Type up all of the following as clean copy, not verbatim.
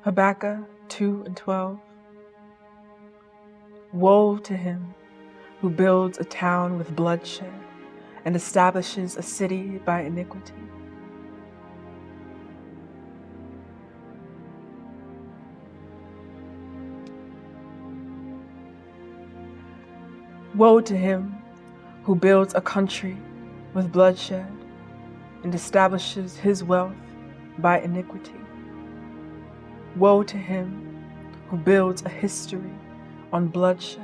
Habakkuk 2:12. Woe to him who builds a town with bloodshed and establishes a city by iniquity. Woe to him who builds a country with bloodshed and establishes his wealth by iniquity. Woe to him who builds a history on bloodshed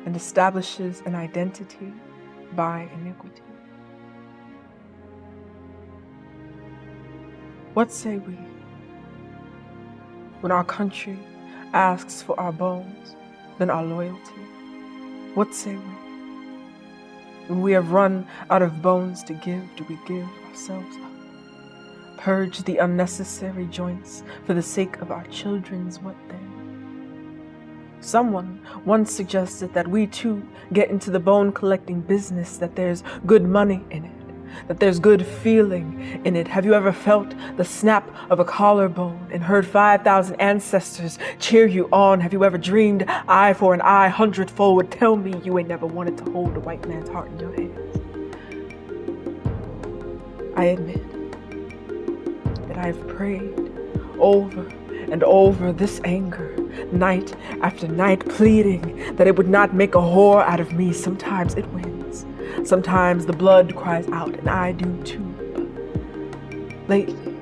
and establishes an identity by iniquity. What say we when our country asks for our bones than our loyalty? What say we when we have run out of bones to give? Do we give ourselves up? Purge the unnecessary joints for the sake of our children's what then? Someone once suggested that we too get into the bone collecting business, that there's good money in it, that there's good feeling in it. Have you ever felt the snap of a collarbone and heard 5,000 ancestors cheer you on? Have you ever dreamed eye for an eye, hundredfold? Tell me you ain't never wanted to hold a white man's heart in your hands. I admit that I've prayed over and over this anger, night after night, pleading that it would not make a whore out of me. Sometimes it wins. Sometimes the blood cries out, and I do too. But lately,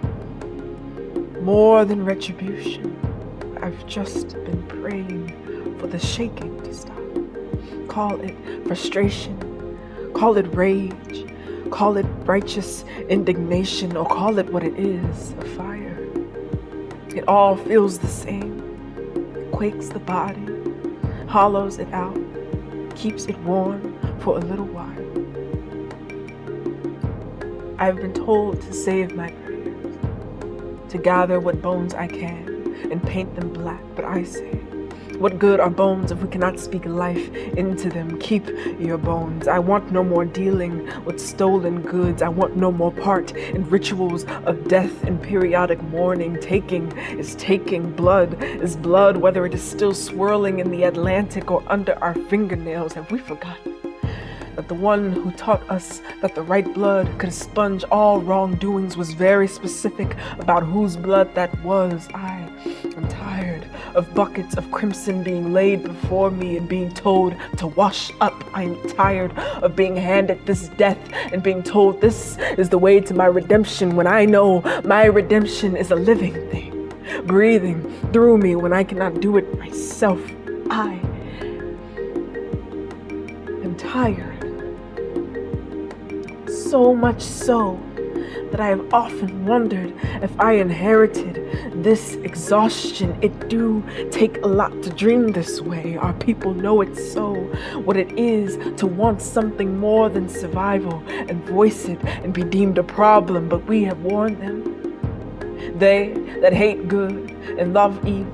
more than retribution, I've just been praying for the shaking to stop. Call it frustration, call it rage, call it righteous indignation, or call it what it is, a fire. It all feels the same. It quakes the body, hollows it out, keeps it warm for a little while. I've been told to save my prayers, to gather what bones I can and paint them black, but I say, what good are bones if we cannot speak life into them? Keep your bones. I want no more dealing with stolen goods. I want no more part in rituals of death and periodic mourning. Taking is taking. Blood is blood, whether it is still swirling in the Atlantic or under our fingernails. Have we forgotten that the one who taught us that the right blood could expunge all wrongdoings was very specific about whose blood that was? I am tired of buckets of crimson being laid before me and being told to wash up. I'm tired of being handed this death and being told this is the way to my redemption, when I know my redemption is a living thing, breathing through me when I cannot do it myself. I am tired. So much so that I have often wondered if I inherited this exhaustion. It do take a lot to dream this way. Our people know it so, what it is to want something more than survival and voice it and be deemed a problem, but we have warned them. They that hate good and love evil,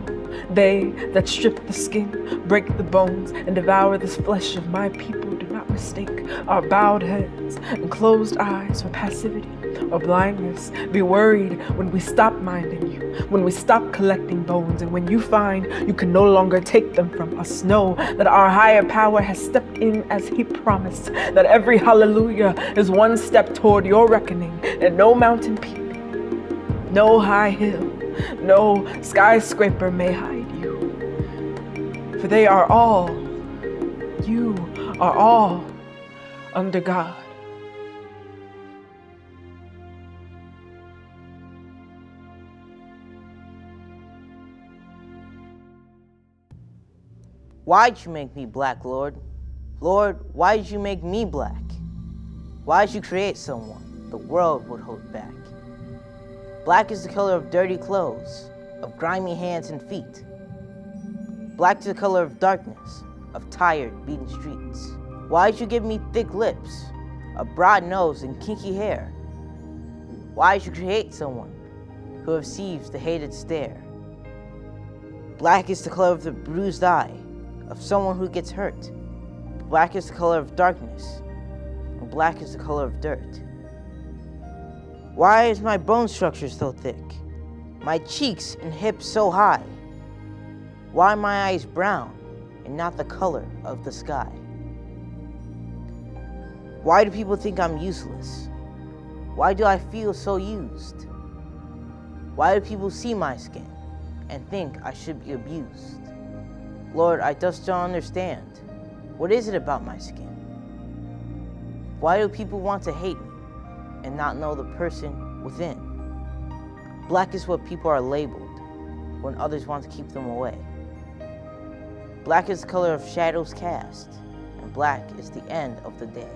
they that strip the skin, break the bones, and devour this flesh of my people, do not mistake our bowed heads and closed eyes for passivity or blindness. Be worried when we stop minding you, when we stop collecting bones, and when you find you can no longer take them from us. Know that our higher power has stepped in as he promised, that every hallelujah is one step toward your reckoning, and no mountain peak, no high hill, no skyscraper may hide you, for they are all, you are all under God. Why'd you make me black, Lord? Lord, why did you make me black? Why did you create someone the world would hold back? Black is the color of dirty clothes, of grimy hands and feet. Black is the color of darkness, of tired, beaten streets. Why did you give me thick lips, a broad nose and kinky hair? Why did you create someone who receives the hated stare? Black is the color of the bruised eye, of someone who gets hurt. Black is the color of darkness, black is the color of dirt? Why is my bone structure so thick? My cheeks and hips so high? Why are my eyes brown and not the color of the sky? Why do people think I'm useless? Why do I feel so used? Why do people see my skin and think I should be abused? Lord, I just don't understand. What is it about my skin? Why do people want to hate me and not know the person within? Black is what people are labeled when others want to keep them away. Black is the color of shadows cast, and black is the end of the day.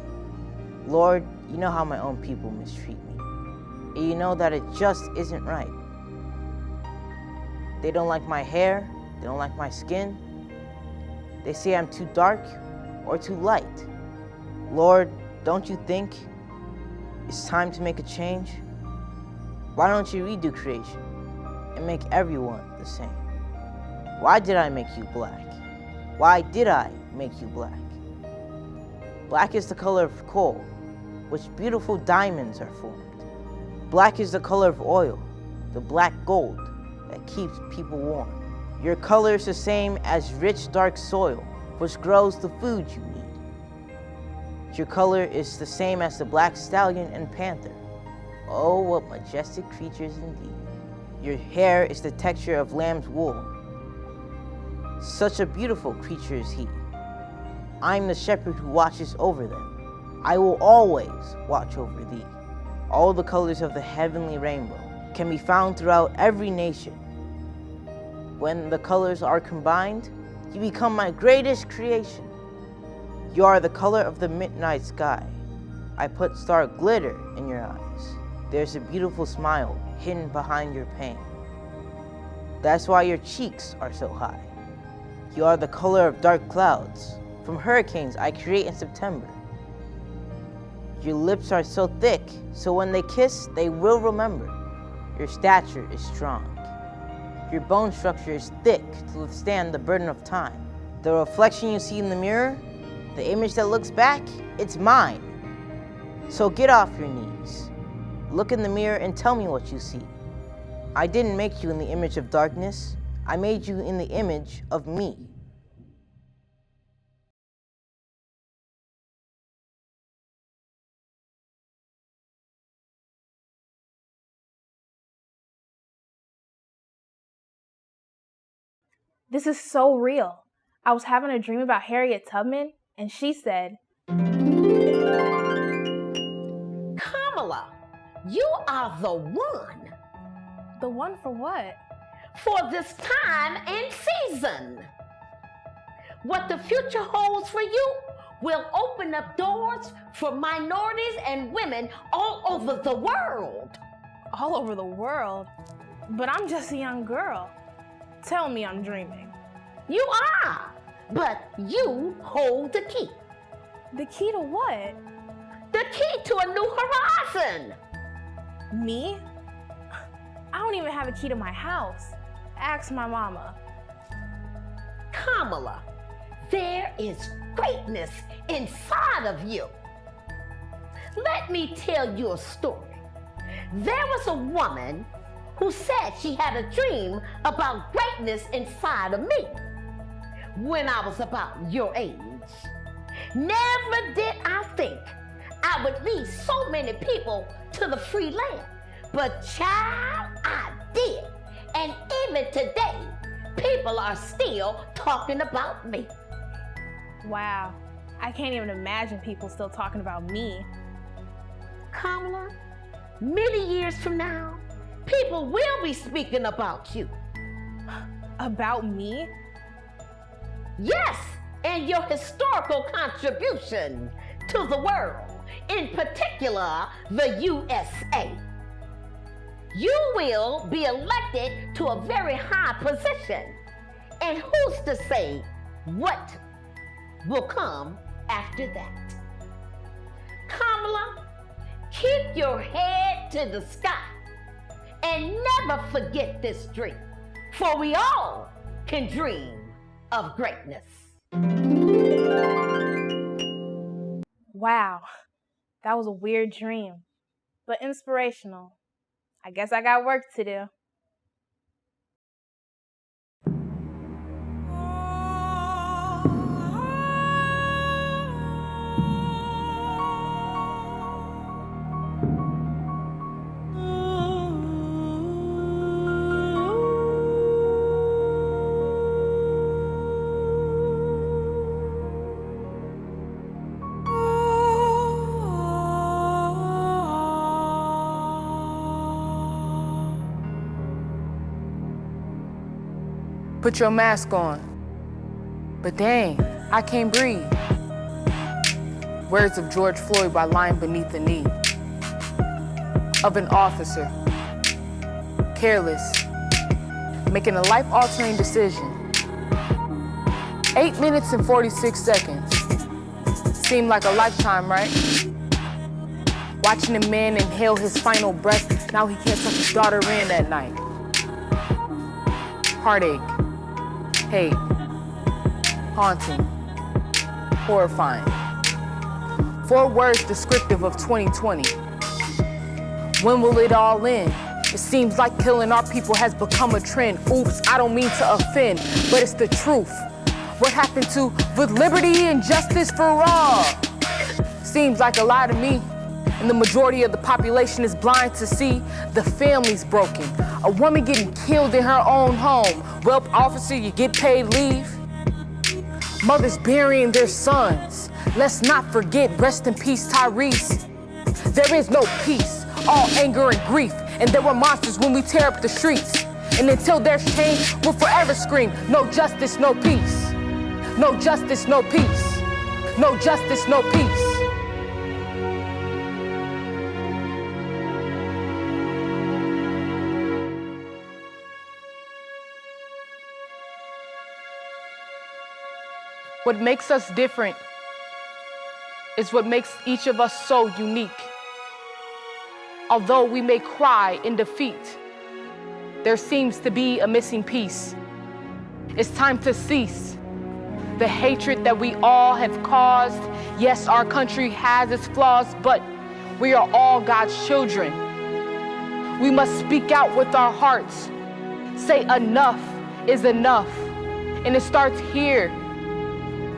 Lord, you know how my own people mistreat me, and you know that it just isn't right. They don't like my hair, they don't like my skin. They say I'm too dark or too light. Lord, don't you think it's time to make a change? Why don't you redo creation and make everyone the same? Why did I make you black? Why did I make you black? Black is the color of coal, which beautiful diamonds are formed. Black is the color of oil, the black gold that keeps people warm. Your color is the same as rich dark soil, which grows the food you need. Your color is the same as the black stallion and panther. Oh, what majestic creatures indeed. Your hair is the texture of lamb's wool. Such a beautiful creature is he. I am the shepherd who watches over them. I will always watch over thee. All the colors of the heavenly rainbow can be found throughout every nation. When the colors are combined, you become my greatest creation. You are the color of the midnight sky. I put star glitter in your eyes. There's a beautiful smile hidden behind your pain. That's why your cheeks are so high. You are the color of dark clouds. From hurricanes I create in September. Your lips are so thick, so when they kiss, they will remember. Your stature is strong. Your bone structure is thick to withstand the burden of time. The reflection you see in the mirror, the image that looks back, it's mine. So get off your knees. Look in the mirror and tell me what you see. I didn't make you in the image of darkness. I made you in the image of me. This is so real. I was having a dream about Harriet Tubman, and she said, Kamala, you are the one. "The one for what?" For this time and season. What the future holds for you will open up doors for minorities and women all over the world. All over the world? But I'm just a young girl. Tell me I'm dreaming. You are, but you hold the key. The key to what? The key to a new horizon. Me? I don't even have a key to my house. Ask my mama. Kamala, there is greatness inside of you. Let me tell you a story. There was a woman who said she had a dream about greatness inside of me when I was about your age. Never did I think I would lead so many people to the free land. But child, I did. And even today, people are still talking about me. Wow, I can't even imagine people still talking about me. Kamala, many years from now, people will be speaking about you. About me? Yes, and your historical contribution to the world, in particular, the USA. You will be elected to a very high position. And who's to say what will come after that? Kamala, keep your head to the sky and never forget this dream, for we all can dream of greatness. Wow, That was a weird dream, but inspirational. I guess I got work to do. Put your mask on. But dang, I can't breathe. Words of George Floyd while lying beneath the knee of an officer, careless, making a life-altering decision. 8 minutes and 46 seconds. Seemed like a lifetime, right? Watching a man inhale his final breath, now he can't tuck his daughter in at night. Heartache, hate, haunting, horrifying. 4 words descriptive of 2020. When will it all end? It seems like killing our people has become a trend. Oops, I don't mean to offend, but it's the truth. What happened to with liberty and justice for all? Seems like a lie to me. And the majority of the population is blind to see the family's broken. A woman getting killed in her own home. Well, officer, you get paid leave. Mothers burying their sons. Let's not forget, rest in peace, Tyrese. There is no peace, all anger and grief. And there were monsters when we tear up the streets. And until there's change, we'll forever scream, no justice, no peace. No justice, no peace. No justice, no peace. What makes us different is what makes each of us so unique. Although we may cry in defeat, there seems to be a missing piece. It's time to cease the hatred that we all have caused. Yes, our country has its flaws, but we are all God's children. We must speak out with our hearts. Say enough is enough, and it starts here.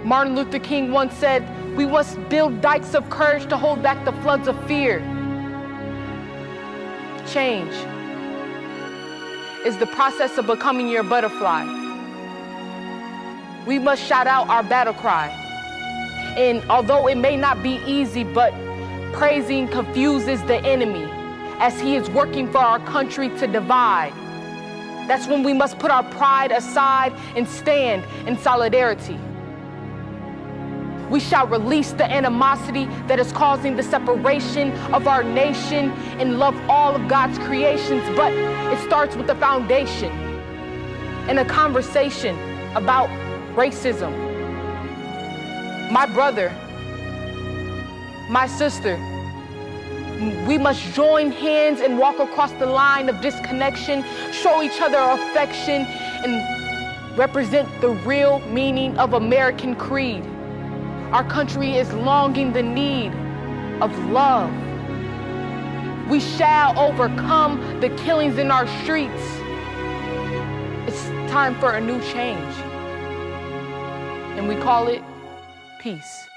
Martin Luther King once said, we must build dikes of courage to hold back the floods of fear. Change is the process of becoming your butterfly. We must shout out our battle cry. And although it may not be easy, but praising confuses the enemy as he is working for our country to divide. That's when we must put our pride aside and stand in solidarity. We shall release the animosity that is causing the separation of our nation and love all of God's creations, but it starts with the foundation and a conversation about racism. My brother, my sister, we must join hands and walk across the line of disconnection, show each other affection, and represent the real meaning of American creed. Our country is longing the need of love. We shall overcome the killings in our streets. It's time for a new change. And we call it peace.